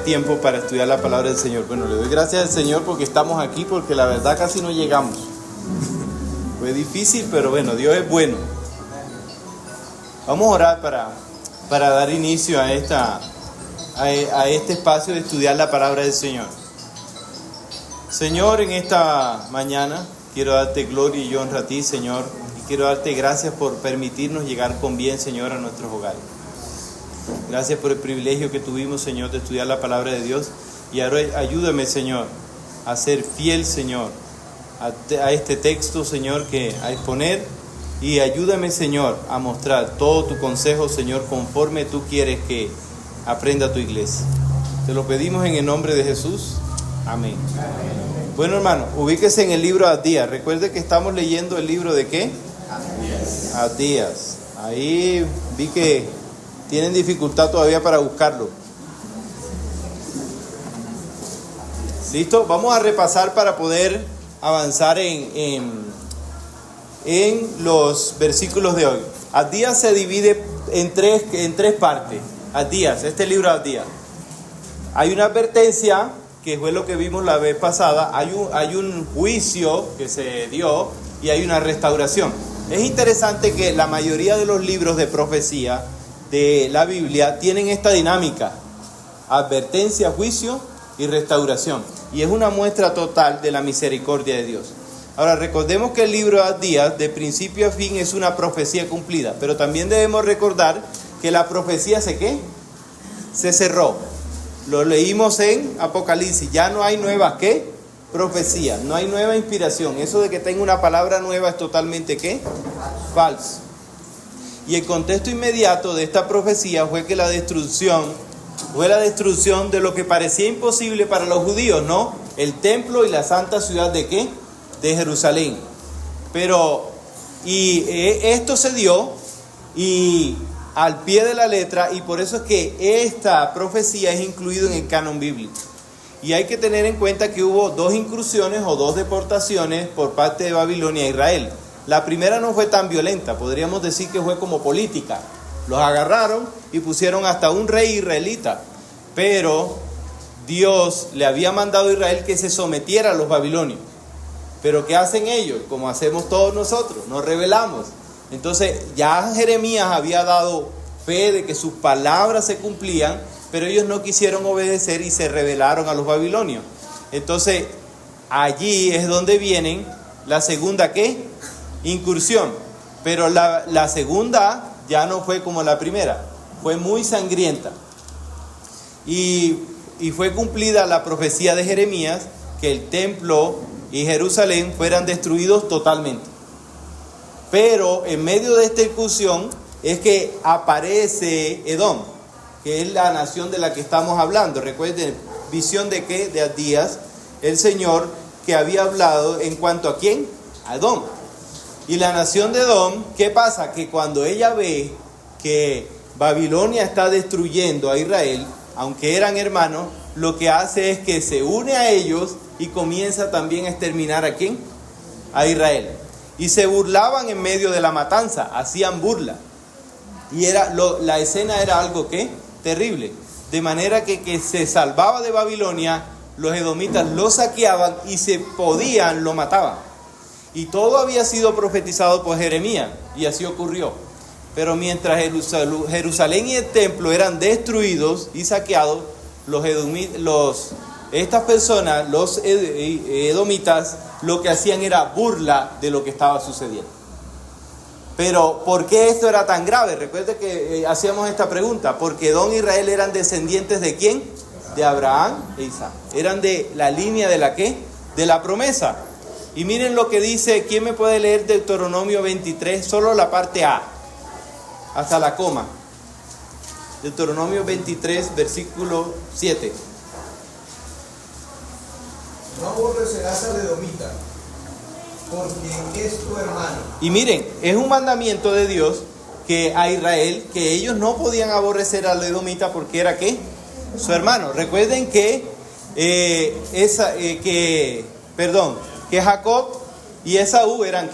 tiempo para estudiar la palabra del Señor. Bueno, le doy gracias al Señor porque estamos aquí, porque la verdad casi no llegamos. Fue difícil, pero bueno, Dios es bueno. Vamos a orar para dar inicio a este espacio de estudiar la palabra del Señor. Señor, en esta mañana quiero darte gloria y honra a ti, Señor, y quiero darte gracias por permitirnos llegar con bien, Señor, a nuestros hogares. Gracias por el privilegio que tuvimos, Señor, de estudiar la palabra de Dios. Y ahora ayúdame, Señor, a ser fiel, Señor, a este texto, Señor, a exponer. Y ayúdame, Señor, a mostrar todo tu consejo, Señor, conforme tú quieres que aprenda tu iglesia. Te lo pedimos en el nombre de Jesús. Amén. Bueno, hermano, ubíquese en el libro Abdías. Recuerde que estamos leyendo el libro de ¿qué? Abdías. Ahí vi que tienen dificultad todavía para buscarlo. ¿Listo? Vamos a repasar para poder avanzar en los versículos de hoy. Abdías se divide en tres partes. Abdías, este libro de Abdías. Hay una advertencia, que fue lo que vimos la vez pasada. Hay un juicio que se dio y hay una restauración. Es interesante que la mayoría de los libros de profecía de la Biblia tienen esta dinámica: advertencia, juicio y restauración. Y es una muestra total de la misericordia de Dios. Ahora, recordemos que el libro de Abdías, de principio a fin, es una profecía cumplida. Pero también debemos recordar que la profecía se cerró. Lo leímos en Apocalipsis. Ya no hay nuevas profecías. No hay nueva inspiración. Eso de que tenga una palabra nueva es totalmente falso. Y el contexto inmediato de esta profecía fue que la destrucción de lo que parecía imposible para los judíos, ¿no? El templo y la santa ciudad de Jerusalén. Esto se dio y al pie de la letra, y por eso es que esta profecía es incluida en el canon bíblico. Y hay que tener en cuenta que hubo dos incursiones o dos deportaciones por parte de Babilonia a Israel. La primera no fue tan violenta, podríamos decir que fue como política. Los agarraron y pusieron hasta un rey israelita. Pero Dios le había mandado a Israel que se sometiera a los babilonios. Pero ¿qué hacen ellos? Como hacemos todos nosotros, nos rebelamos. Entonces ya Jeremías había dado fe de que sus palabras se cumplían, pero ellos no quisieron obedecer y se rebelaron a los babilonios. Entonces allí es donde vienen la segunda incursión. Pero la segunda ya no fue como la primera, fue muy sangrienta. Y fue cumplida la profecía de Jeremías, que el templo y Jerusalén fueran destruidos totalmente. Pero en medio de esta incursión es que aparece Edom, que es la nación de la que estamos hablando. Recuerden, visión de Abdías, el Señor que había hablado en cuanto a ¿quién? A Edom. Y la nación de Edom, ¿qué pasa? Que cuando ella ve que Babilonia está destruyendo a Israel, aunque eran hermanos, lo que hace es que se une a ellos y comienza también a exterminar ¿a quién? A Israel. Y se burlaban en medio de la matanza, hacían burla. Y la escena era algo terrible. De manera que se salvaba de Babilonia, los edomitas lo saqueaban y se podían, lo mataban. Y todo había sido profetizado por Jeremías, y así ocurrió. Pero mientras Jerusalén y el templo eran destruidos y saqueados, estas personas, los edomitas, lo que hacían era burla de lo que estaba sucediendo. Pero ¿por qué esto era tan grave? Recuerde que hacíamos esta pregunta. Porque Edom e Israel eran descendientes ¿de quién? De Abraham e Isaac. Eran de la línea de la promesa. Y miren lo que dice. ¿Quién me puede leer Deuteronomio 23? Solo la parte A, hasta la coma. Deuteronomio 23, versículo 7. No aborrecerás al edomita, porque es tu hermano. Y miren, es un mandamiento de Dios que a Israel, que ellos no podían aborrecer al edomita porque era su hermano. Recuerden que Jacob y Esaú eran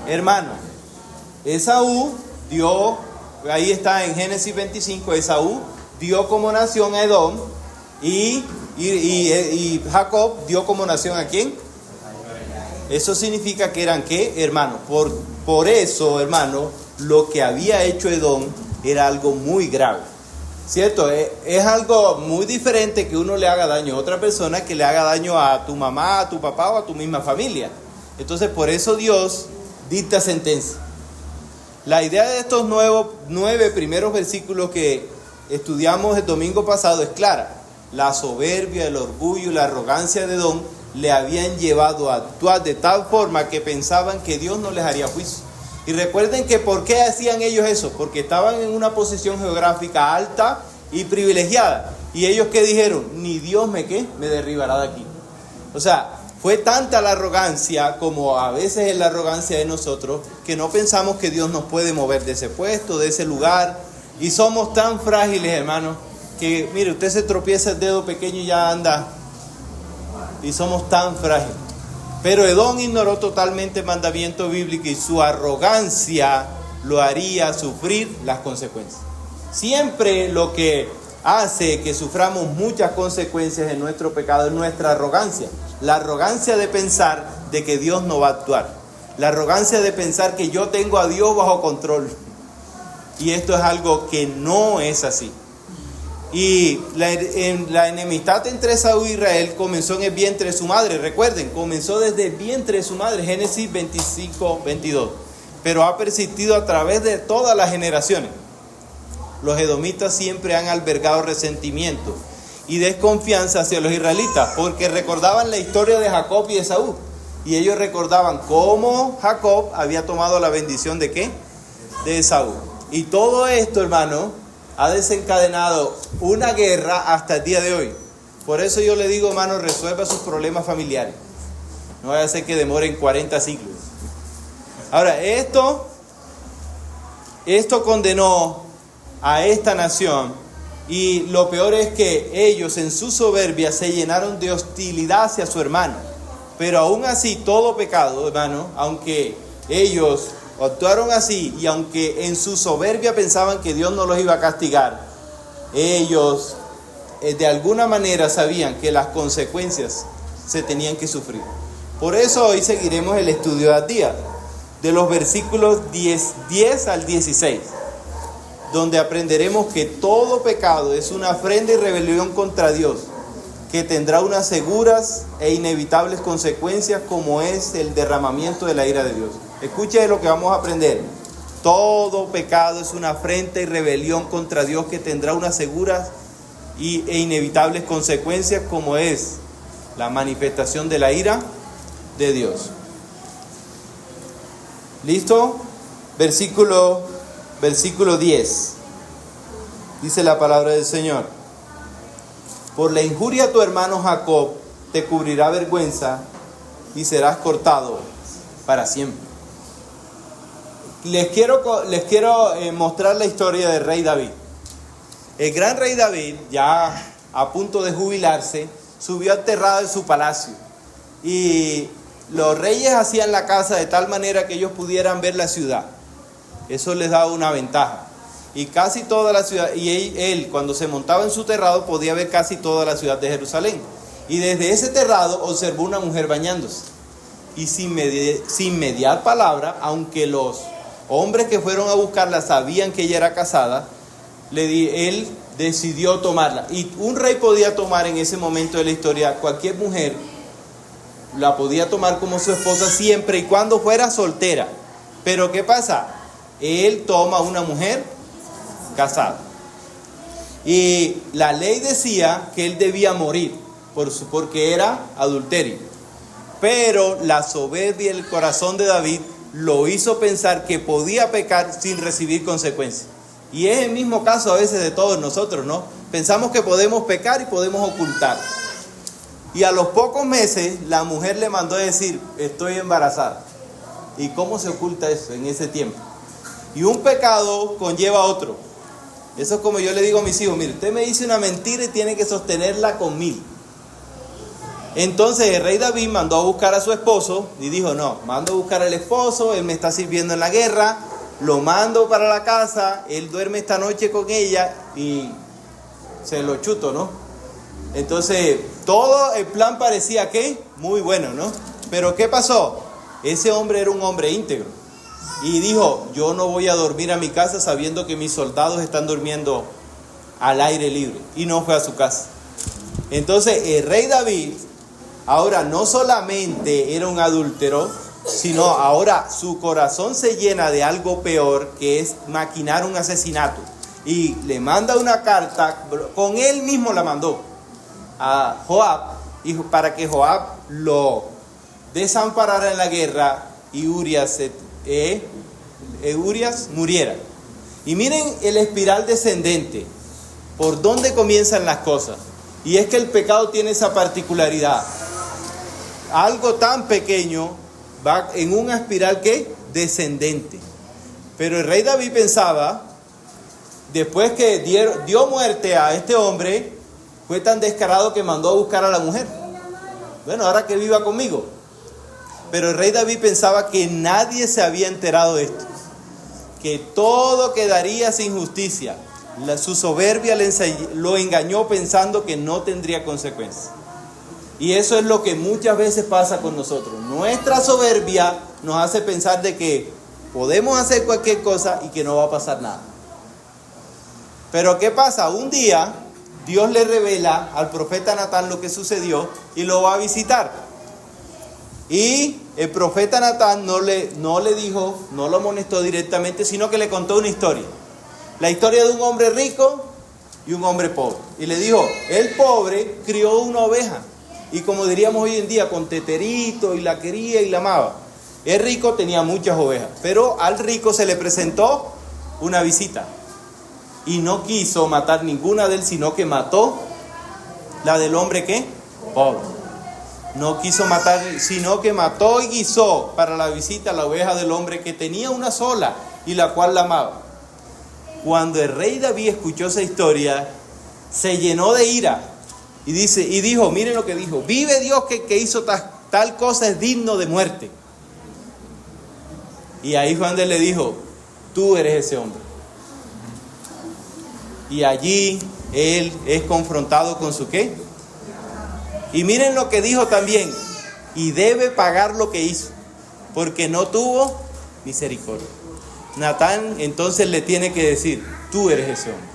hermanos. Esaú dio, ahí está en Génesis 25, Esaú dio como nación a Edom, Y Jacob dio como nación ¿a quién? Eso significa que eran ¿qué? Hermanos. Por eso, hermano, lo que había hecho Edom era algo muy grave. ¿Cierto? Es algo muy diferente que uno le haga daño a otra persona que le haga daño a tu mamá, a tu papá o a tu misma familia. Entonces, por eso Dios dicta sentencia. La idea de estos 9 primeros versículos que estudiamos el domingo pasado es clara. La soberbia, el orgullo y la arrogancia de Edom le habían llevado a actuar de tal forma que pensaban que Dios no les haría juicio. Y recuerden que ¿por qué hacían ellos eso? Porque estaban en una posición geográfica alta y privilegiada. Y ellos ¿qué dijeron? Ni Dios me derribará de aquí. O sea, fue tanta la arrogancia, como a veces es la arrogancia de nosotros, que no pensamos que Dios nos puede mover de ese puesto, de ese lugar. Y somos tan frágiles, hermanos, que mire, usted se tropieza el dedo pequeño y ya anda. Y somos tan frágiles. Pero Edom ignoró totalmente el mandamiento bíblico y su arrogancia lo haría sufrir las consecuencias. Siempre lo que hace que suframos muchas consecuencias en nuestro pecado es nuestra arrogancia. La arrogancia de pensar de que Dios no va a actuar. La arrogancia de pensar que yo tengo a Dios bajo control. Y esto es algo que no es así. Y la enemistad entre Esaú e Israel comenzó en el vientre de su madre. Recuerden, comenzó desde el vientre de su madre, Génesis 25-22. Pero ha persistido a través de todas las generaciones. Los edomitas siempre han albergado resentimiento y desconfianza hacia los israelitas, porque recordaban la historia de Jacob y Esaú. Y ellos recordaban cómo Jacob había tomado la bendición ¿de qué? De Esaú. Y todo esto, hermano, ha desencadenado una guerra hasta el día de hoy. Por eso yo le digo, hermano, resuelva sus problemas familiares. No vaya a ser que demoren 40 siglos. Ahora, esto condenó a esta nación. Y lo peor es que ellos en su soberbia se llenaron de hostilidad hacia su hermano. Pero aún así, todo pecado, hermano, aunque ellos actuaron así y aunque en su soberbia pensaban que Dios no los iba a castigar, ellos de alguna manera sabían que las consecuencias se tenían que sufrir. Por eso hoy seguiremos el estudio del día, de los versículos 10 al 16, donde aprenderemos que todo pecado es una afrenta y rebelión contra Dios, que tendrá unas seguras e inevitables consecuencias, como es el derramamiento de la ira de Dios. Escuche lo que vamos a aprender. Todo pecado es una afrenta y rebelión contra Dios que tendrá unas seguras e inevitables consecuencias, como es la manifestación de la ira de Dios. ¿Listo? Versículo 10. Dice la palabra del Señor: por la injuria a tu hermano Jacob te cubrirá vergüenza y serás cortado para siempre. Les quiero mostrar la historia del rey David. El gran rey David, ya a punto de jubilarse, subió al terrado de su palacio. Y los reyes hacían la casa de tal manera que ellos pudieran ver la ciudad. Eso les daba una ventaja. Y casi toda la ciudad, y él cuando se montaba en su terrado podía ver casi toda la ciudad de Jerusalén. Y desde ese terrado observó una mujer bañándose. Y sin mediar palabra, aunque los hombres que fueron a buscarla sabían que ella era casada, él decidió tomarla. Y un rey podía tomar en ese momento de la historia, cualquier mujer la podía tomar como su esposa siempre y cuando fuera soltera. Pero ¿qué pasa? Él toma una mujer casada. Y la ley decía que él debía morir porque era adulterio. Pero la soberbia y el corazón de David lo hizo pensar que podía pecar sin recibir consecuencias. Y es el mismo caso a veces de todos nosotros, ¿no? Pensamos que podemos pecar y podemos ocultar. Y a los pocos meses la mujer le mandó a decir: estoy embarazada. ¿Y cómo se oculta eso en ese tiempo? Y un pecado conlleva otro. Eso es como yo le digo a mis hijos: mire, usted me dice una mentira y tiene que sostenerla con 1000. Entonces el rey David mandó a buscar a su esposo y dijo: no, mando a buscar al esposo, él me está sirviendo en la guerra, lo mando para la casa, él duerme esta noche con ella y se lo chuto, ¿no? Entonces, todo el plan parecía que muy bueno, ¿no? Pero ¿qué pasó? Ese hombre era un hombre íntegro. Y dijo, yo no voy a dormir a mi casa sabiendo que mis soldados están durmiendo al aire libre. Y no fue a su casa. Entonces, el rey David, ahora no solamente era un adúltero, sino ahora su corazón se llena de algo peor, que es maquinar un asesinato. Y le manda una carta, con él mismo la mandó a Joab, para que Joab lo desamparara en la guerra y Urias muriera. Y miren el espiral descendente, por dónde comienzan las cosas. Y es que el pecado tiene esa particularidad. Algo tan pequeño va en una espiral que descendente. Pero el rey David pensaba, después que dio muerte a este hombre, fue tan descarado que mandó a buscar a la mujer. Bueno, ahora que viva conmigo. Pero el rey David pensaba que nadie se había enterado de esto, que todo quedaría sin justicia. Su soberbia lo engañó pensando que no tendría consecuencias. Y eso es lo que muchas veces pasa con nosotros. Nuestra soberbia nos hace pensar de que podemos hacer cualquier cosa y que no va a pasar nada. Pero ¿qué pasa? Un día Dios le revela al profeta Natán lo que sucedió y lo va a visitar. Y el profeta Natán no le dijo, no lo amonestó directamente, sino que le contó una historia. La historia de un hombre rico y un hombre pobre. Y le dijo, el pobre crió una oveja. Y como diríamos hoy en día, con teterito, y la quería y la amaba. El rico tenía muchas ovejas, pero al rico se le presentó una visita. Y no quiso matar ninguna de él, sino que mató la del hombre ¿qué? Pobre. No quiso matar, sino que mató y guisó para la visita la oveja del hombre que tenía una sola y la cual la amaba. Cuando el rey David escuchó esa historia, se llenó de ira y dijo, miren lo que dijo, vive Dios que hizo tal cosa es digno de muerte. Y ahí Juan de le dijo, tú eres ese hombre. Y allí él es confrontado con su ¿qué? Y miren lo que dijo también, y debe pagar lo que hizo, porque no tuvo misericordia. Natán entonces le tiene que decir, tú eres ese hombre.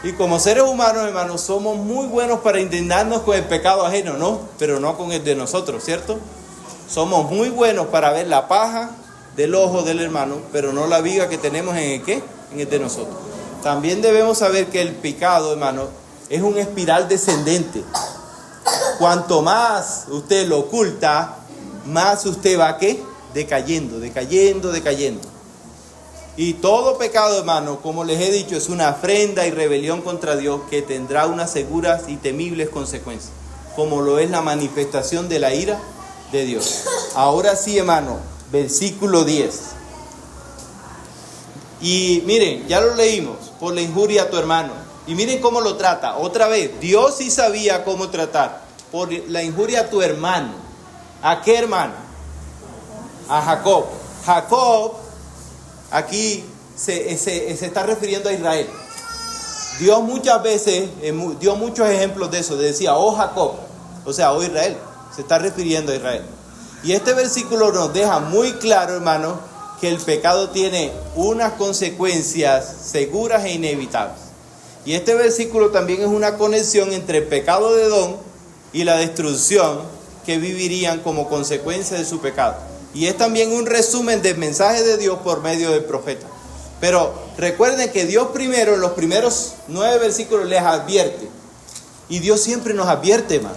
Y como seres humanos, hermanos, somos muy buenos para indignarnos con el pecado ajeno, ¿no? Pero no con el de nosotros, ¿cierto? Somos muy buenos para ver la paja del ojo del hermano, pero no la viga que tenemos en el ¿qué? En el de nosotros. También debemos saber que el pecado, hermano, es un espiral descendente. Cuanto más usted lo oculta, más usted va ¿qué? Decayendo. Y todo pecado, hermano, como les he dicho, es una afrenta y rebelión contra Dios que tendrá unas seguras y temibles consecuencias, como lo es la manifestación de la ira de Dios. Ahora sí, hermano, versículo 10. Y miren, ya lo leímos, por la injuria a tu hermano. Y miren cómo lo trata. Otra vez, Dios sí sabía cómo tratar. Por la injuria a tu hermano. ¿A qué hermano? A Jacob. Jacob, aquí se está refiriendo a Israel. Dios muchas veces dio muchos ejemplos de eso. Decía, oh Jacob, o sea, oh Israel. Se está refiriendo a Israel. Y este versículo nos deja muy claro, hermano, que el pecado tiene unas consecuencias seguras e inevitables. Y este versículo también es una conexión entre el pecado de Edom y la destrucción que vivirían como consecuencia de su pecado. Y es también un resumen del mensaje de Dios por medio del profeta. Pero recuerden que Dios primero, en los primeros 9 versículos, les advierte. Y Dios siempre nos advierte, hermano.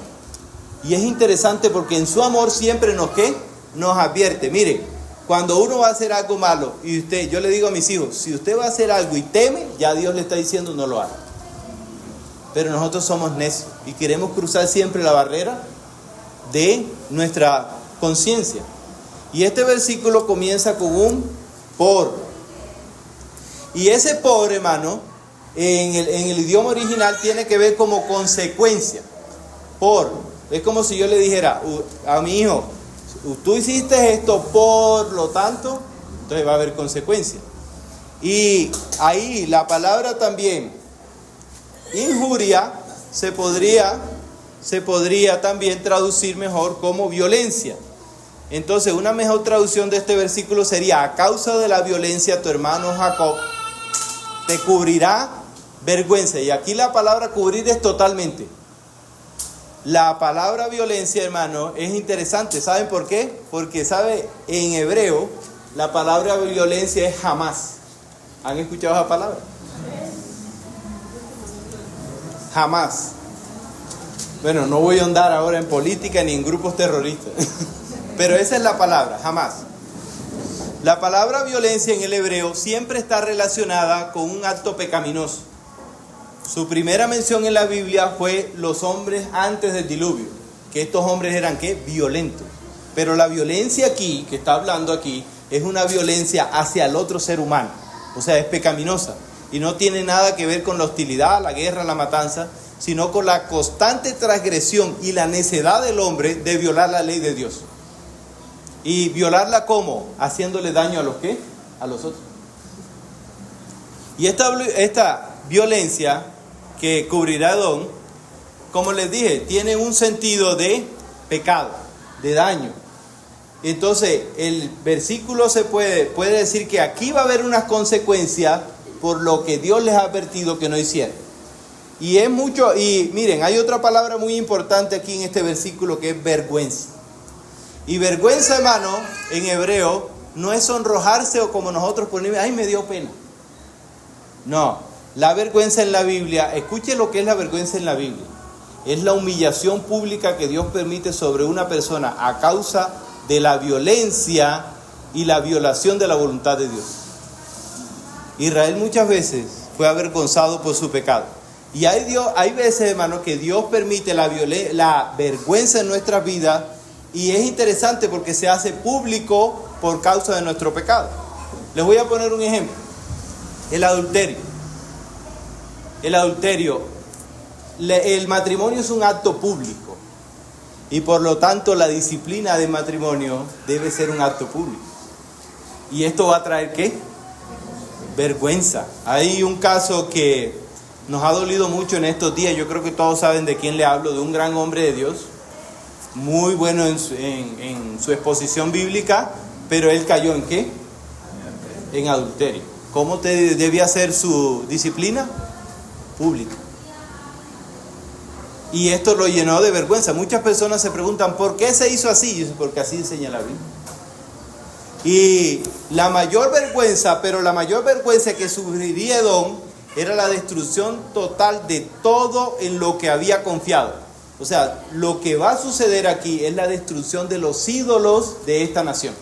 Y es interesante porque en su amor siempre nos advierte. Mire, cuando uno va a hacer algo malo, y yo le digo a mis hijos, si usted va a hacer algo y teme, ya Dios le está diciendo no lo haga. Pero nosotros somos necios y queremos cruzar siempre la barrera de nuestra conciencia. Y este versículo comienza con un por. Y ese por, hermano, en el idioma original tiene que ver como consecuencia. Por. Es como si yo le dijera a mi hijo, tú hiciste esto, por lo tanto, entonces va a haber consecuencia. Y ahí la palabra también, injuria, se podría también traducir mejor como violencia. Entonces, una mejor traducción de este versículo sería: a causa de la violencia tu hermano Jacob te cubrirá vergüenza. Y aquí la palabra cubrir es totalmente. La palabra violencia, hermano, es interesante. ¿Saben por qué? Porque, en hebreo la palabra violencia es jamás. ¿Han escuchado esa palabra? Jamás. Bueno, no voy a andar ahora en política ni en grupos terroristas. Pero esa es la palabra, jamás. La palabra violencia en el hebreo siempre está relacionada con un acto pecaminoso. Su primera mención en la Biblia fue los hombres antes del diluvio, que estos hombres eran ¿qué? Violentos. Pero la violencia aquí, que está hablando aquí, es una violencia hacia el otro ser humano. O sea, es pecaminosa. Y no tiene nada que ver con la hostilidad, la guerra, la matanza, sino con la constante transgresión y la necedad del hombre de violar la ley de Dios. ¿Y violarla cómo? Haciéndole daño a los ¿qué? A los otros. Y esta violencia que cubrirá Edom, como les dije, tiene un sentido de pecado, de daño. Entonces, el versículo se puede decir que aquí va a haber unas consecuencias por lo que Dios les ha advertido que no hicieran. Y es mucho, y miren, hay otra palabra muy importante aquí en este versículo que es vergüenza. Y vergüenza, hermano, en hebreo, no es sonrojarse o como nosotros ponemos, ay, me dio pena. No, la vergüenza en la Biblia, escuche lo que es la vergüenza en la Biblia. Es la humillación pública que Dios permite sobre una persona a causa de la violencia y la violación de la voluntad de Dios. Israel muchas veces fue avergonzado por su pecado. Y hay veces, hermano, que Dios permite la vergüenza en nuestras vidas. Y es interesante porque se hace público por causa de nuestro pecado. Les voy a poner un ejemplo. El adulterio. El matrimonio es un acto público. Y por lo tanto la disciplina del matrimonio debe ser un acto público. ¿Y esto va a traer qué? Vergüenza. Hay un caso que nos ha dolido mucho en estos días. Yo creo que todos saben de quién le hablo. De un gran hombre de Dios. Muy bueno en su exposición bíblica. Pero él cayó ¿en qué? En adulterio. ¿Cómo debía ser su disciplina? Pública. Y esto lo llenó de vergüenza. Muchas personas se preguntan, ¿por qué se hizo así? Y yo, porque así enseña la Biblia. Y la mayor vergüenza que sufriría Edom era la destrucción total de todo en lo que había confiado. O sea, lo que va a suceder aquí es la destrucción de los ídolos de esta nación.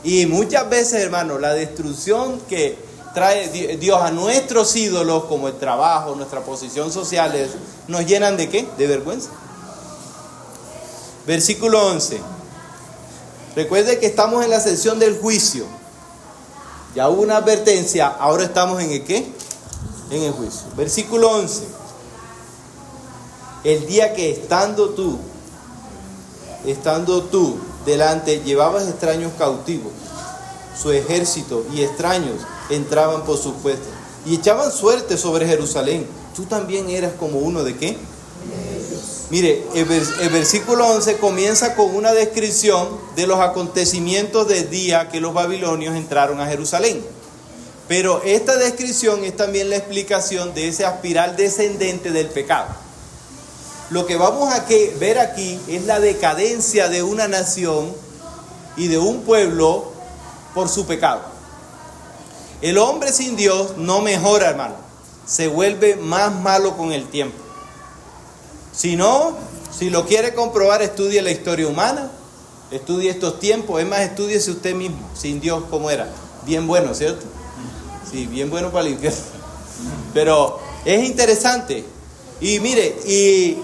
Y muchas veces, hermano, la destrucción que trae Dios a nuestros ídolos, como el trabajo, nuestra posición social, nos llenan ¿de qué? De vergüenza. Versículo 11. Recuerde que estamos en la sección del juicio. Ya hubo una advertencia, ahora estamos en el ¿qué? En el juicio. Versículo 11. El día que estando tú delante, llevabas extraños cautivos, su ejército y extraños entraban por sus puestos y echaban suerte sobre Jerusalén. Tú también eras como uno de ¿qué? Mire, el versículo 11 comienza con una descripción de los acontecimientos del día que los babilonios entraron a Jerusalén. Pero esta descripción es también la explicación de esa espiral descendente del pecado. Lo que vamos a ver aquí es la decadencia de una nación y de un pueblo por su pecado. El hombre sin Dios no mejora, hermano. Se vuelve más malo con el tiempo. Si lo quiere comprobar, estudie la historia humana, estudie estos tiempos. Es más, estúdiese usted mismo, sin Dios, ¿cómo era? Bien bueno, ¿cierto? Sí, bien bueno para el infierno. Pero es interesante. Y mire, y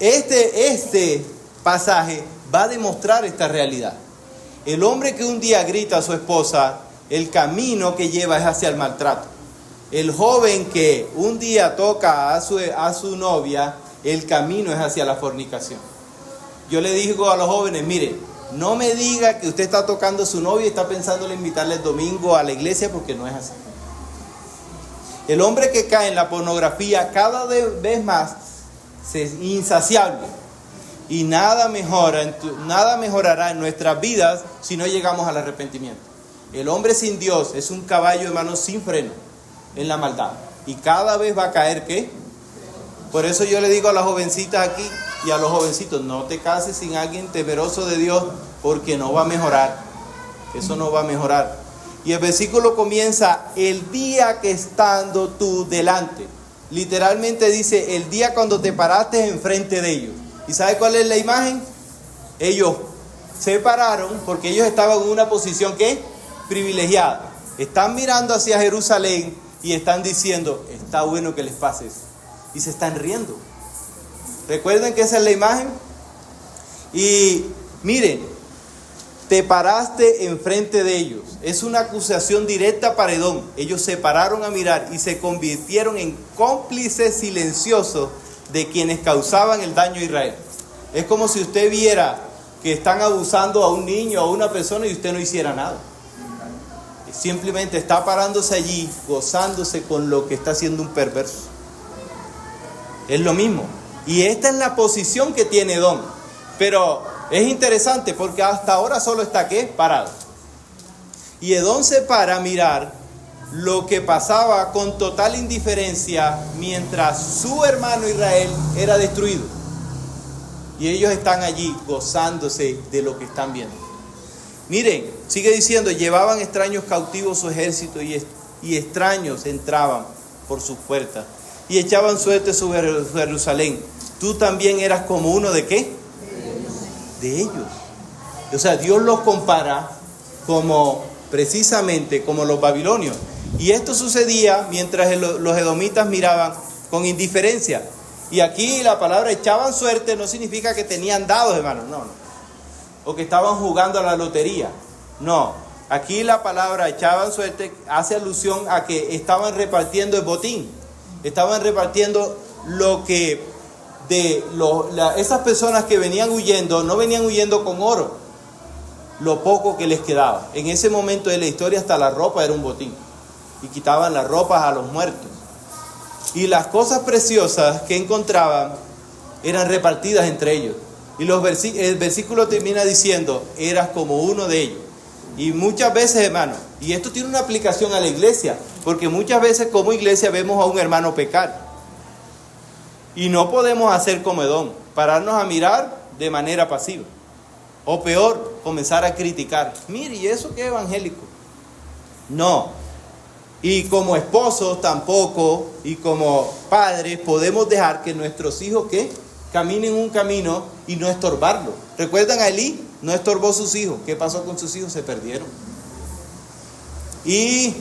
este pasaje va a demostrar esta realidad. El hombre que un día grita a su esposa, el camino que lleva es hacia el maltrato. El joven que un día toca a su novia, el camino es hacia la fornicación. Yo le digo a los jóvenes, mire, no me diga que usted está tocando a su novia y está pensando en invitarle el domingo a la iglesia, porque no es así. El hombre que cae en la pornografía cada vez más insaciable. Y nada mejorará en nuestras vidas si no llegamos al arrepentimiento. El hombre sin Dios es un caballo, hermano, sin freno en la maldad. Y cada vez va a caer, ¿qué? Por eso yo le digo a las jovencitas aquí y a los jovencitos, no te cases sin alguien temeroso de Dios, porque no va a mejorar. Eso no va a mejorar. Y el versículo comienza, el día que estando tú delante. Literalmente dice, el día cuando te paraste enfrente de ellos. ¿Y sabe cuál es la imagen? Ellos se pararon porque ellos estaban en una posición, ¿qué? Privilegiada. Están mirando hacia Jerusalén y están diciendo, está bueno que les pase eso. Y se están riendo. Recuerden que esa es la imagen. Y miren, te paraste enfrente de ellos. Es una acusación directa para Edom. Ellos se pararon a mirar y se convirtieron en cómplices silenciosos de quienes causaban el daño a Israel. Es como si usted viera que están abusando a un niño o a una persona y usted no hiciera nada. Simplemente está parándose allí, gozándose con lo que está haciendo un perverso. Es lo mismo. Y esta es la posición que tiene Edom. Pero es interesante porque hasta ahora solo está, ¿qué? Parado. Y Edom se para a mirar lo que pasaba con total indiferencia mientras su hermano Israel era destruido. Y ellos están allí gozándose de lo que están viendo. Miren, sigue diciendo, llevaban extraños cautivos su ejército y extraños entraban por sus puertas y echaban suerte sobre Jerusalén. Tú también eras como uno de ¿qué? De ellos. O sea, Dios los compara como precisamente como los babilonios. Y esto sucedía mientras los edomitas miraban con indiferencia. Y aquí la palabra echaban suerte no significa que tenían dados, hermanos, no. O que estaban jugando a la lotería. No, aquí la palabra echaban suerte hace alusión a que estaban repartiendo el botín. Estaban repartiendo lo que esas personas que venían huyendo, no venían huyendo con oro, lo poco que les quedaba. En ese momento de la historia hasta la ropa era un botín. Y quitaban las ropas a los muertos. Y las cosas preciosas que encontraban eran repartidas entre ellos. Y el versículo termina diciendo, eras como uno de ellos. Y muchas veces, hermano, y esto tiene una aplicación a la iglesia, porque muchas veces como iglesia vemos a un hermano pecar. Y no podemos hacer como Edom, pararnos a mirar de manera pasiva. O peor, comenzar a criticar. Mire, ¿y eso qué evangélico? No. Y como esposos tampoco, y como padres, podemos dejar que nuestros hijos, ¿qué? Caminen un camino y no estorbarlo. ¿Recuerdan a Elí? No estorbó sus hijos. ¿Qué pasó con sus hijos? Se perdieron. Y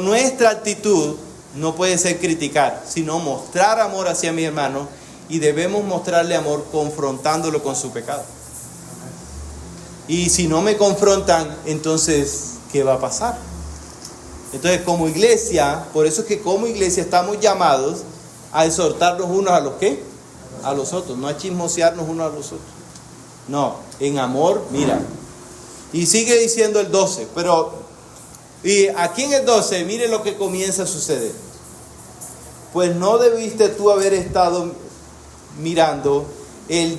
nuestra actitud no puede ser criticar, sino mostrar amor hacia mi hermano, y debemos mostrarle amor confrontándolo con su pecado. Y si no me confrontan, entonces, ¿qué va a pasar? Entonces, como iglesia, por eso es que como iglesia estamos llamados a exhortarnos unos a los ¿qué? A los otros, no a chismosearnos unos a los otros. No, en amor, mira. Y sigue diciendo el 12, y aquí en el 12, mire lo que comienza a suceder. Pues no debiste tú haber estado mirando en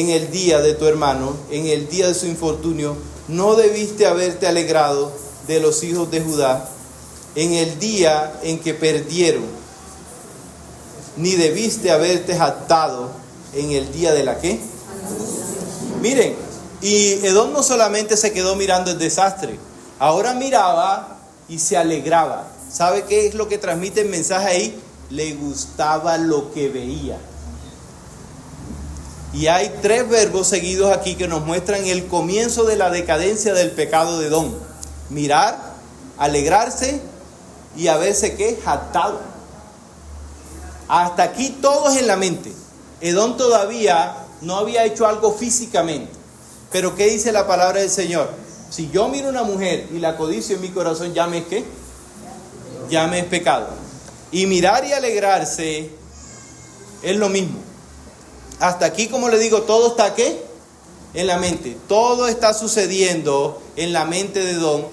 el día de tu hermano, en el día de su infortunio, no debiste haberte alegrado de los hijos de Judá, en el día en que perdieron, ni debiste haberte jactado en el día de la ¿qué? Miren, y Edom no solamente se quedó mirando el desastre, ahora miraba y se alegraba. ¿Sabe qué es lo que transmite el mensaje ahí? Le gustaba lo que veía. Y hay 3 verbos seguidos aquí que nos muestran el comienzo de la decadencia del pecado de Edom. Mirar, alegrarse y haberse ¿qué? Jactado. Hasta aquí todo es en la mente. Edom todavía no había hecho algo físicamente. Pero ¿qué dice la palabra del Señor? Si yo miro a una mujer y la codicio en mi corazón, ya me es ¿qué? Ya me es pecado. Y mirar y alegrarse es lo mismo. Hasta aquí, como le digo, todo está ¿qué? En la mente. Todo está sucediendo en la mente de Edom.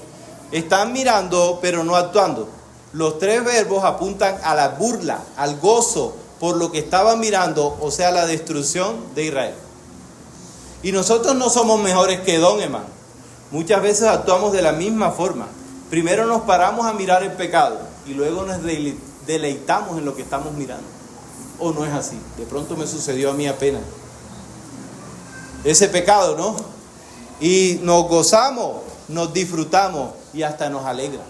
Están mirando, pero no actuando. Los 3 verbos apuntan a la burla, al gozo, por lo que estaban mirando, o sea, la destrucción de Israel. Y nosotros no somos mejores que Edom, hermano. Muchas veces actuamos de la misma forma. Primero nos paramos a mirar el pecado y luego nos deleitamos en lo que estamos mirando. ¿O no es así? De pronto me sucedió a mí apenas ese pecado, ¿no? Y nos gozamos, nos disfrutamos y hasta nos alegra.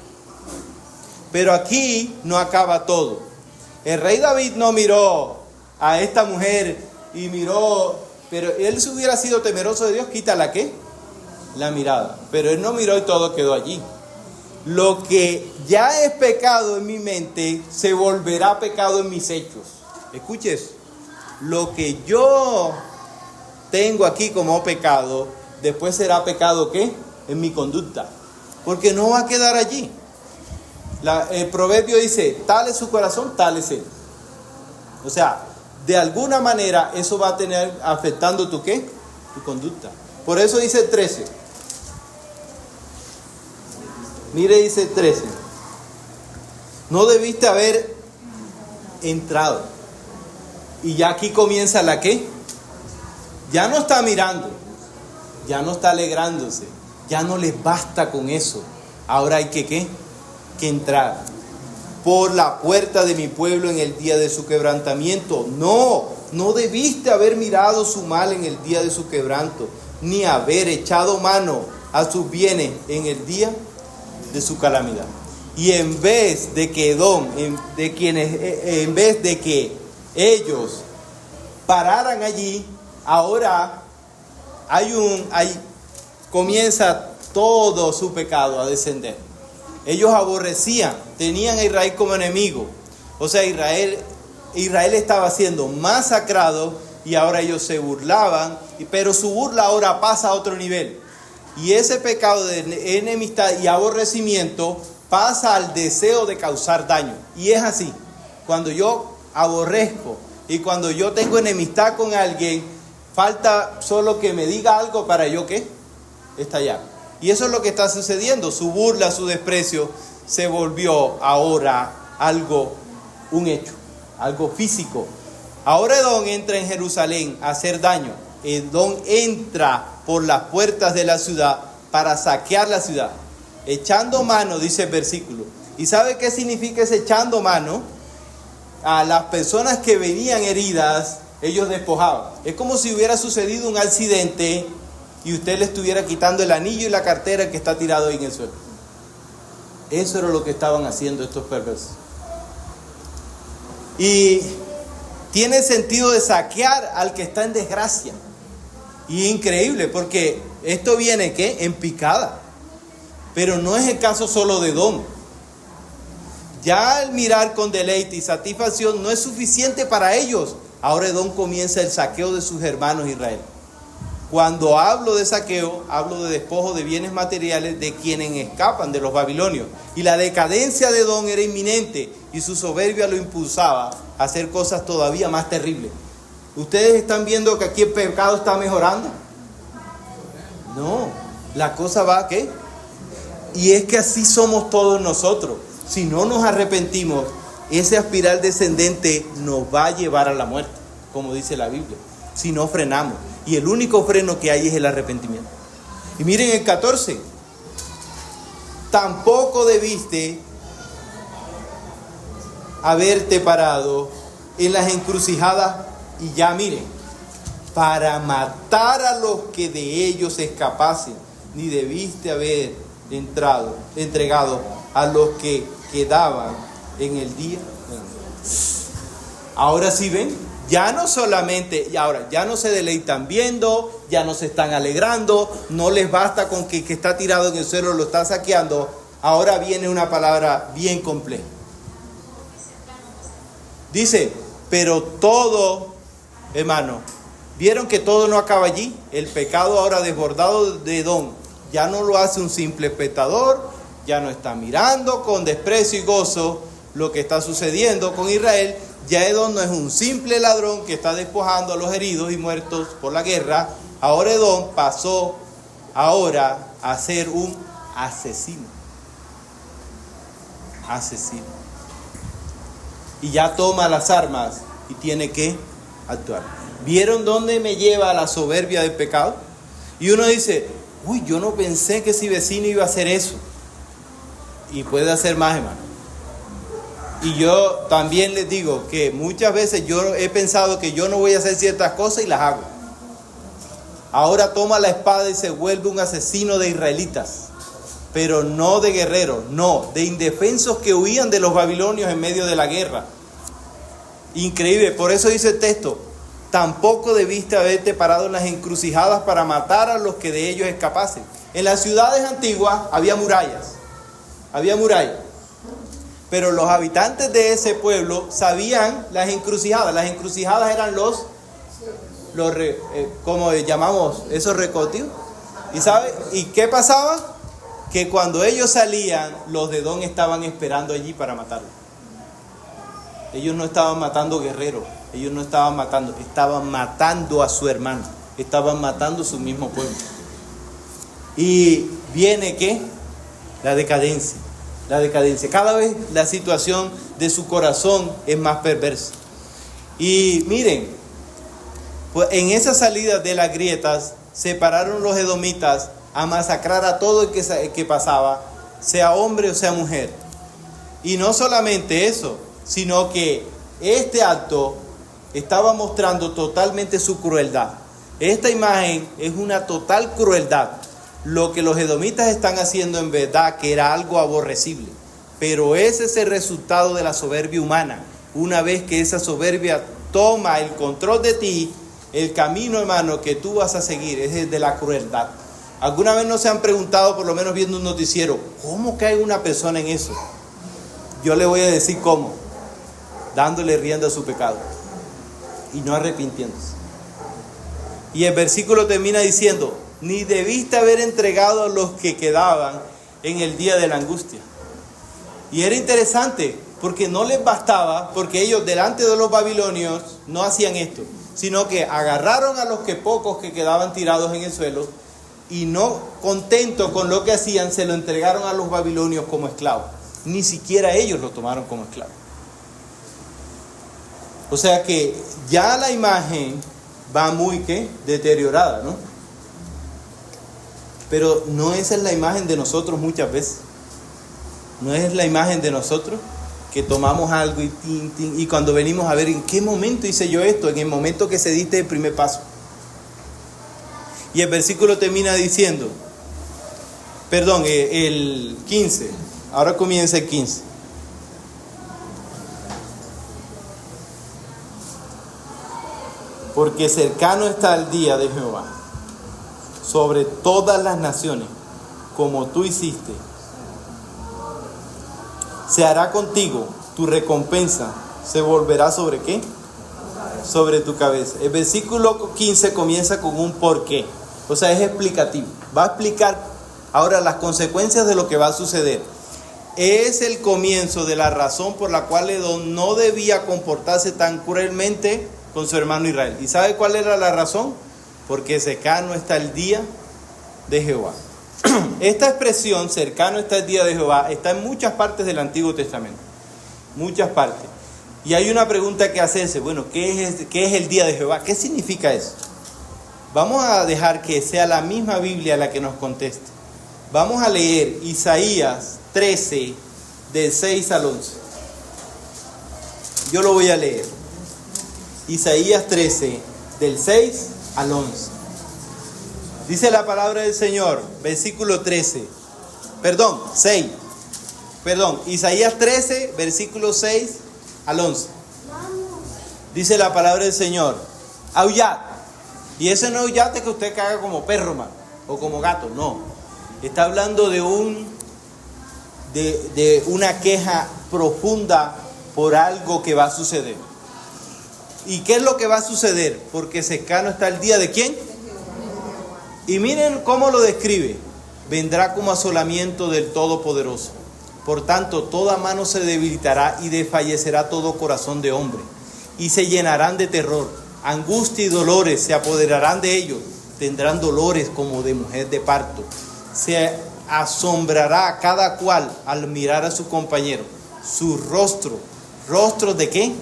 Pero aquí no acaba todo. El rey David no miró a esta mujer y miró, pero él si hubiera sido temeroso de Dios, quítala ¿qué? La mirada. Pero él no miró y todo quedó allí. Lo que ya es pecado en mi mente se volverá pecado en mis hechos. Escuche eso. Lo que yo tengo aquí como pecado, después será pecado ¿qué? En mi conducta. Porque no va a quedar allí. El proverbio dice, tal es su corazón, tal es él. O sea, de alguna manera eso va a tener afectando tu ¿qué? Tu conducta. Por eso dice 13. Mire, dice 13. No debiste haber entrado. Y ya aquí comienza la ¿qué? Ya no está mirando, ya no está alegrándose, ya no les basta con eso. Ahora hay que ¿qué? Que entrar por la puerta de mi pueblo en el día de su quebrantamiento. No debiste haber mirado su mal en el día de su quebranto, ni haber echado mano a sus bienes en el día de su calamidad. Y en vez de que en vez de que ellos pararan allí, ahora comienza todo su pecado a descender. Ellos aborrecían, tenían a Israel como enemigo. O sea, Israel estaba siendo masacrado y ahora ellos se burlaban, pero su burla ahora pasa a otro nivel. Y ese pecado de enemistad y aborrecimiento pasa al deseo de causar daño. Y es así. Cuando yo aborrezco y cuando yo tengo enemistad con alguien, falta solo que me diga algo para yo ¿qué? Estallar. Y eso es lo que está sucediendo. Su burla, su desprecio se volvió ahora un hecho, algo físico. Ahora Edom entra en Jerusalén a hacer daño. Edom entra por las puertas de la ciudad para saquear la ciudad, echando mano, dice el versículo. ¿Y sabe qué significa ese echando mano? A las personas que venían heridas, ellos despojaban. Es como si hubiera sucedido un accidente y usted le estuviera quitando el anillo y la cartera que está tirado ahí en el suelo. Eso era lo que estaban haciendo estos perversos. Y tiene sentido de saquear al que está en desgracia. Y increíble, porque esto viene ¿qué? En picada. Pero no es el caso solo de Edom. Ya el mirar con deleite y satisfacción no es suficiente para ellos. Ahora Edom comienza el saqueo de sus hermanos Israel. Cuando hablo de saqueo, hablo de despojo de bienes materiales de quienes escapan de los babilonios. Y la decadencia de Edom era inminente y su soberbia lo impulsaba a hacer cosas todavía más terribles. ¿Ustedes están viendo que aquí el pecado está mejorando? No, la cosa va ¿a qué? Y es que así somos todos nosotros. Si no nos arrepentimos, ese espiral descendente nos va a llevar a la muerte, como dice la Biblia, si no frenamos. Y el único freno que hay es el arrepentimiento. Y miren el 14. Tampoco debiste haberte parado en las encrucijadas y ya miren, para matar a los que de ellos escapasen, ni debiste haber entregado a los que quedaban en el día. Ahora sí ven. Ya no solamente, y ahora ya no se deleitan viendo, ya no se están alegrando, no les basta con que está tirado en el suelo lo está saqueando. Ahora viene una palabra bien compleja. Dice, pero todo, hermano, ¿vieron que todo no acaba allí? El pecado ahora desbordado de Edom ya no lo hace un simple espectador, ya no está mirando con desprecio y gozo lo que está sucediendo con Israel. Ya Edom no es un simple ladrón que está despojando a los heridos y muertos por la guerra. Ahora Edom pasó a ser un asesino. Y ya toma las armas y tiene que actuar. ¿Vieron dónde me lleva la soberbia del pecado? Y uno dice, uy, yo no pensé que ese vecino iba a hacer eso. Y puede hacer más, hermano. Y yo también les digo que muchas veces yo he pensado que yo no voy a hacer ciertas cosas y las hago. Ahora toma la espada y se vuelve un asesino de israelitas. Pero no de guerreros, no, de indefensos que huían de los babilonios en medio de la guerra. Increíble, por eso dice el texto, tampoco debiste haberte parado en las encrucijadas para matar a los que de ellos escapasen. En las ciudades antiguas había murallas, pero los habitantes de ese pueblo sabían las encrucijadas. Las encrucijadas eran como llamamos, esos recotios. ¿Y qué pasaba? Que cuando ellos salían, los de Edom estaban esperando allí para matarlos. Ellos no estaban matando guerreros, estaban matando a su hermano, estaban matando a su mismo pueblo. Y viene ¿qué? La decadencia. Cada vez la situación de su corazón es más perversa. Y miren, pues en esa salida de las grietas se pararon los edomitas a masacrar a todo el que pasaba, sea hombre o sea mujer. Y no solamente eso, sino que este acto estaba mostrando totalmente su crueldad. Esta imagen es una total crueldad. Lo que los edomitas están haciendo en verdad que era algo aborrecible, pero ese es el resultado de la soberbia humana. Una vez que esa soberbia toma el control de ti, el camino, hermano, que tú vas a seguir es el de la crueldad. ¿Alguna vez no se han preguntado, por lo menos viendo un noticiero, cómo cae una persona en eso? Yo le voy a decir cómo: dándole rienda a su pecado y no arrepintiéndose. Y el versículo termina diciendo, ni debiste haber entregado a los que quedaban en el día de la angustia. Y era interesante, porque no les bastaba, porque ellos delante de los babilonios no hacían esto, sino que agarraron a los pocos que quedaban tirados en el suelo, y no contentos con lo que hacían, se lo entregaron a los babilonios como esclavos. Ni siquiera ellos lo tomaron como esclavos. O sea que ya la imagen va muy deteriorada, ¿no? Pero no esa es la imagen de nosotros muchas veces. No es la imagen de nosotros que tomamos algo y cuando venimos a ver en qué momento hice yo esto, en el momento que se diste el primer paso. Y el versículo termina diciendo, el 15, ahora comienza el 15. Porque cercano está el día de Jehová sobre todas las naciones, como tú hiciste. Se hará contigo, tu recompensa se volverá ¿sobre qué? Sobre tu cabeza. El versículo 15 comienza con un porqué. O sea, es explicativo. Va a explicar ahora las consecuencias de lo que va a suceder. Es el comienzo de la razón por la cual Edom no debía comportarse tan cruelmente con su hermano Israel. ¿Y sabe cuál era la razón? Porque cercano está el día de Jehová. Esta expresión, cercano está el día de Jehová, está en muchas partes del Antiguo Testamento. Muchas partes. Y hay una pregunta que hacerse. Bueno, ¿qué es el día de Jehová? ¿Qué significa eso? Vamos a dejar que sea la misma Biblia la que nos conteste. Vamos a leer Isaías 13, del 6 al 11. Yo lo voy a leer. Isaías 13, del 6 al 11. Dice la palabra del Señor, versículo 6. Isaías 13, versículo 6 al 11. Dice la palabra del Señor, aullad. Y ese no aullad es que usted caga como perro, man, o como gato, no. Está hablando de una queja profunda por algo que va a suceder. ¿Y qué es lo que va a suceder? Porque cercano está el día de ¿quién? Y miren cómo lo describe. Vendrá como asolamiento del Todopoderoso. Por tanto, toda mano se debilitará y desfallecerá todo corazón de hombre. Y se llenarán de terror. Angustia y dolores se apoderarán de ellos. Tendrán dolores como de mujer de parto. Se asombrará cada cual al mirar a su compañero. Su rostro. ¿Rostro de qué?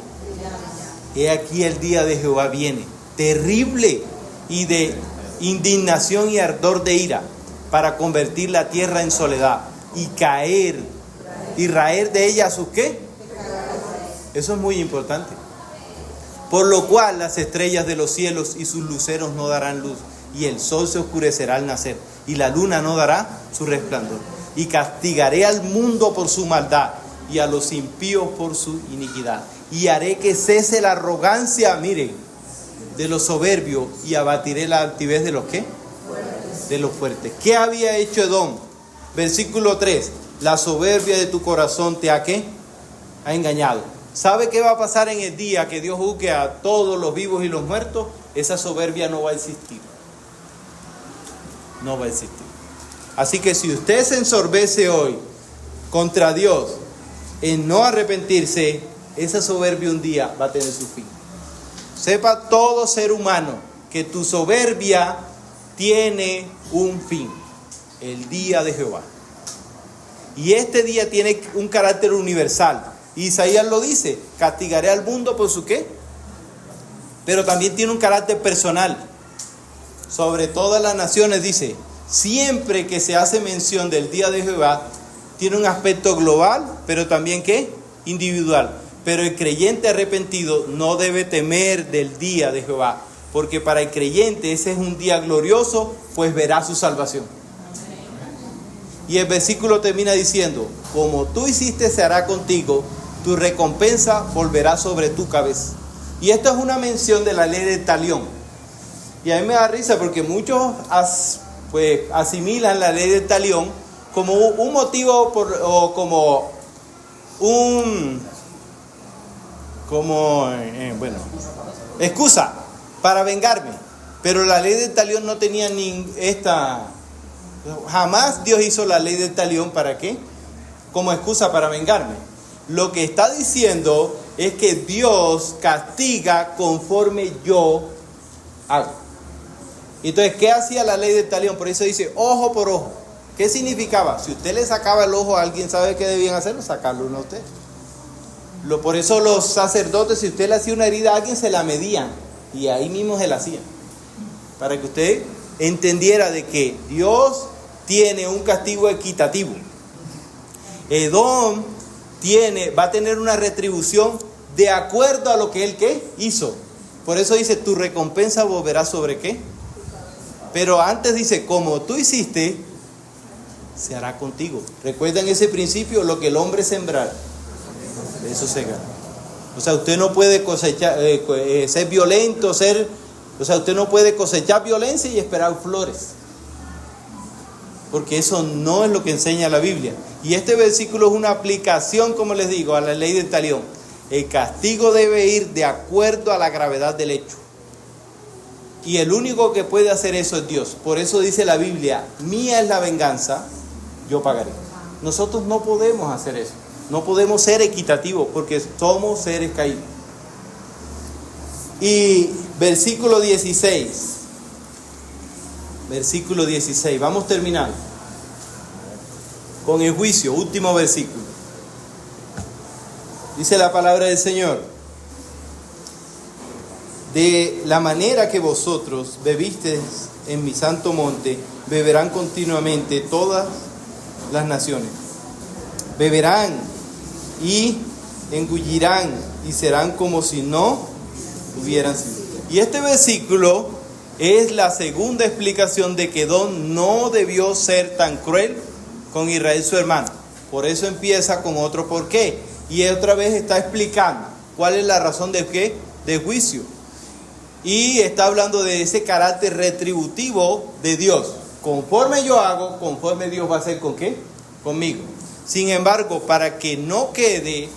He aquí el día de Jehová viene, terrible y de indignación y ardor de ira, para convertir la tierra en soledad y raer de ella a sus ¿qué? Eso es muy importante. Por lo cual las estrellas de los cielos y sus luceros no darán luz, y el sol se oscurecerá al nacer, y la luna no dará su resplandor. Y castigaré al mundo por su maldad, y a los impíos por su iniquidad. Y haré que cese la arrogancia, miren, de los soberbios, y abatiré la altivez de los ¿qué? De los fuertes. ¿Qué había hecho Edom? Versículo 3. La soberbia de tu corazón te ha ¿qué? Ha engañado. ¿Sabe qué va a pasar en el día que Dios juzgue a todos los vivos y los muertos? Esa soberbia no va a existir. No va a existir. Así que si usted se ensorbece hoy contra Dios en no arrepentirse, esa soberbia un día va a tener su fin. Sepa todo ser humano que tu soberbia tiene un fin, el día de Jehová. Y este día tiene un carácter universal. Isaías lo dice, castigaré al mundo por su ¿qué? Pero también tiene un carácter personal. Sobre todas las naciones dice, siempre que se hace mención del día de Jehová, tiene un aspecto global, pero también ¿qué? Individual. Pero el creyente arrepentido no debe temer del día de Jehová, porque para el creyente ese es un día glorioso, pues verá su salvación. Y el versículo termina diciendo, como tú hiciste se hará contigo, tu recompensa volverá sobre tu cabeza. Y esto es una mención de la ley del talión. Y a mí me da risa porque muchos asimilan la ley del talión como un motivo o como excusa para vengarme. Pero la ley del talión no tenía jamás Dios hizo la ley del talión ¿para qué? Como excusa para vengarme. Lo que está diciendo es que Dios castiga conforme yo hago. Entonces, ¿qué hacía la ley del talión? Por eso dice ojo por ojo. ¿Qué significaba? Si usted le sacaba el ojo a alguien, ¿sabe qué debían hacerlo? Sacarlo uno a usted. Por eso los sacerdotes, si usted le hacía una herida a alguien, se la medían. Y ahí mismo se la hacían. Para que usted entendiera de que Dios tiene un castigo equitativo. Edom va a tener una retribución de acuerdo a lo que él ¿qué? Hizo. Por eso dice, tu recompensa volverá sobre ¿qué? Pero antes dice, como tú hiciste, se hará contigo. ¿Recuerdan ese principio? Lo que el hombre sembrar, eso se gana. O sea, usted no puede cosechar, ser violento, usted no puede cosechar violencia y esperar flores. Porque eso no es lo que enseña la Biblia. Y este versículo es una aplicación, como les digo, a la ley del talión. El castigo debe ir de acuerdo a la gravedad del hecho. Y el único que puede hacer eso es Dios. Por eso dice la Biblia, mía es la venganza, yo pagaré. Nosotros no podemos hacer eso. No podemos ser equitativos porque somos seres caídos. Y versículo 16. Versículo 16. Vamos terminando con el juicio. Último versículo. Dice la palabra del Señor. De la manera que vosotros bebisteis en mi santo monte, beberán continuamente todas las naciones. Beberán y engullirán y serán como si no hubieran sido. Y este versículo es la segunda explicación de que Edom no debió ser tan cruel con Israel su hermano. Por eso empieza con otro por qué. Y otra vez está explicando cuál es la razón de qué, de juicio. Y está hablando de ese carácter retributivo de Dios. Conforme yo hago, conforme Dios va a hacer con qué, conmigo. Sin embargo, para que no quede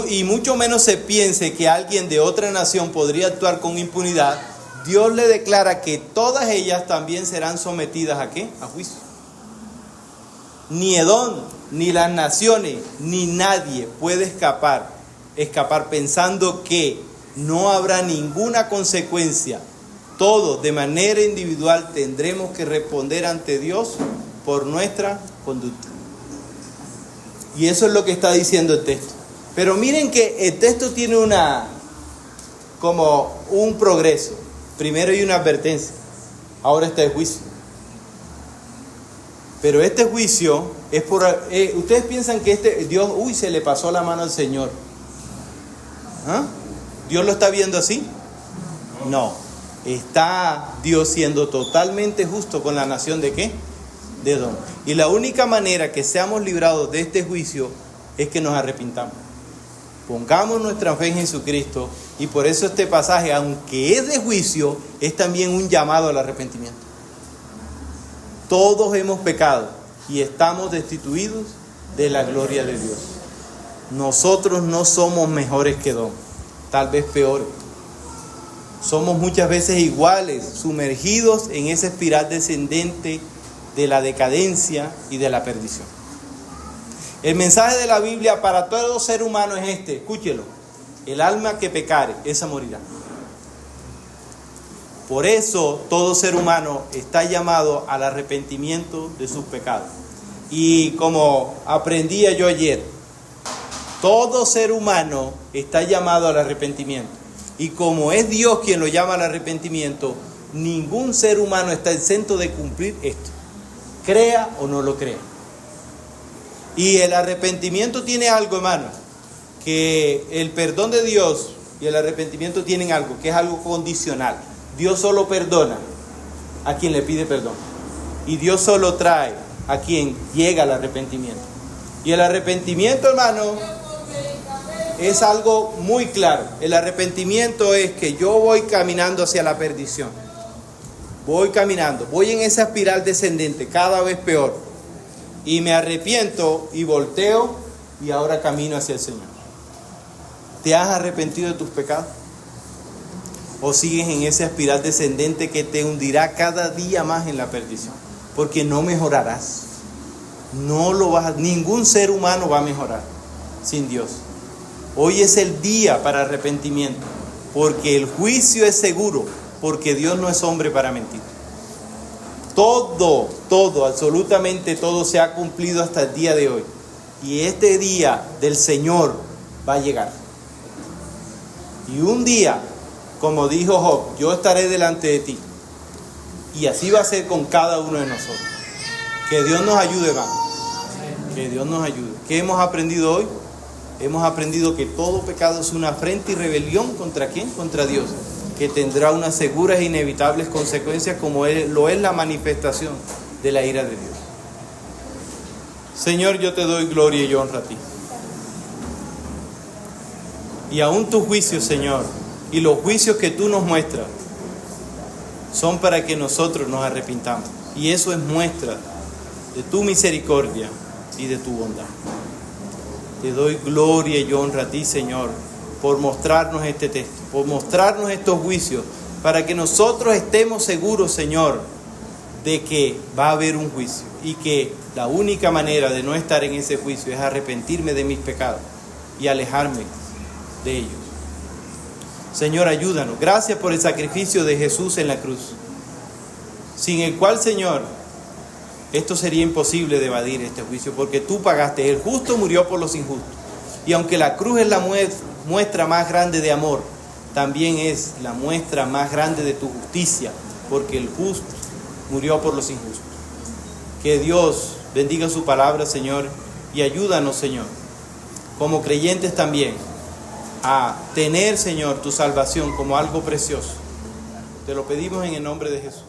y mucho menos se piense que alguien de otra nación podría actuar con impunidad, Dios le declara que todas ellas también serán sometidas ¿a qué? A juicio. Ni Edom, ni las naciones, ni nadie puede escapar pensando que no habrá ninguna consecuencia. Todos de manera individual tendremos que responder ante Dios por nuestra conducta. Y eso es lo que está diciendo el texto. Pero miren que el texto tiene como un progreso. Primero hay una advertencia, ahora está el juicio. Pero este juicio es por... ustedes piensan que Dios, se le pasó la mano al Señor. ¿Ah? ¿Dios lo está viendo así? No. Está Dios siendo totalmente justo con la nación ¿de qué? De Edom. Y la única manera que seamos librados de este juicio es que nos arrepintamos. Pongamos nuestra fe en Jesucristo, y por eso este pasaje, aunque es de juicio, es también un llamado al arrepentimiento. Todos hemos pecado y estamos destituidos de la gloria de Dios. Nosotros no somos mejores que Edom, tal vez peores. Somos muchas veces iguales, sumergidos en esa espiral descendente de la decadencia y de la perdición. El mensaje de la Biblia para todo ser humano es este, escúchelo: el alma que pecare, esa morirá. Por eso todo ser humano está llamado al arrepentimiento de sus pecados. Y como aprendía yo ayer, todo ser humano está llamado al arrepentimiento. Y como es Dios quien lo llama al arrepentimiento, ningún ser humano está exento de cumplir esto, crea o no lo crea. Y el arrepentimiento tiene algo, hermano, que el perdón de Dios y el arrepentimiento tienen algo, que es algo condicional. Dios solo perdona a quien le pide perdón. Y Dios solo trae a quien llega al arrepentimiento. Y el arrepentimiento, hermano, es algo muy claro. El arrepentimiento es que yo voy caminando hacia la perdición. Voy caminando, voy en esa espiral descendente, cada vez peor. Y me arrepiento y volteo y ahora camino hacia el Señor. ¿Te has arrepentido de tus pecados? ¿O sigues en esa espiral descendente que te hundirá cada día más en la perdición? Porque no mejorarás. Ningún ser humano va a mejorar sin Dios. Hoy es el día para arrepentimiento, porque el juicio es seguro, porque Dios no es hombre para mentir. Todo, absolutamente todo se ha cumplido hasta el día de hoy. Y este día del Señor va a llegar. Y un día, como dijo Job, yo estaré delante de ti. Y así va a ser con cada uno de nosotros. Que Dios nos ayude, hermano. Que Dios nos ayude. ¿Qué hemos aprendido hoy? Hemos aprendido que todo pecado es una afrenta y rebelión ¿contra quién? Contra Dios, que tendrá unas seguras e inevitables consecuencias, como lo es la manifestación de la ira de Dios. Señor, yo te doy gloria y honra a ti. Y aún tus juicios, Señor, y los juicios que tú nos muestras, son para que nosotros nos arrepintamos. Y eso es muestra de tu misericordia y de tu bondad. Te doy gloria y honra a ti, Señor, por mostrarnos este texto, por mostrarnos estos juicios, para que nosotros estemos seguros, Señor, de que va a haber un juicio y que la única manera de no estar en ese juicio es arrepentirme de mis pecados y alejarme de ellos. Señor, ayúdanos. Gracias por el sacrificio de Jesús en la cruz, sin el cual, Señor, esto sería imposible de evadir este juicio, porque tú pagaste. El justo murió por los injustos. Y aunque la cruz es la muestra más grande de amor, también es la muestra más grande de tu justicia, porque el justo murió por los injustos. Que Dios bendiga su palabra, Señor, y ayúdanos, Señor, como creyentes también, a tener, Señor, tu salvación como algo precioso. Te lo pedimos en el nombre de Jesús.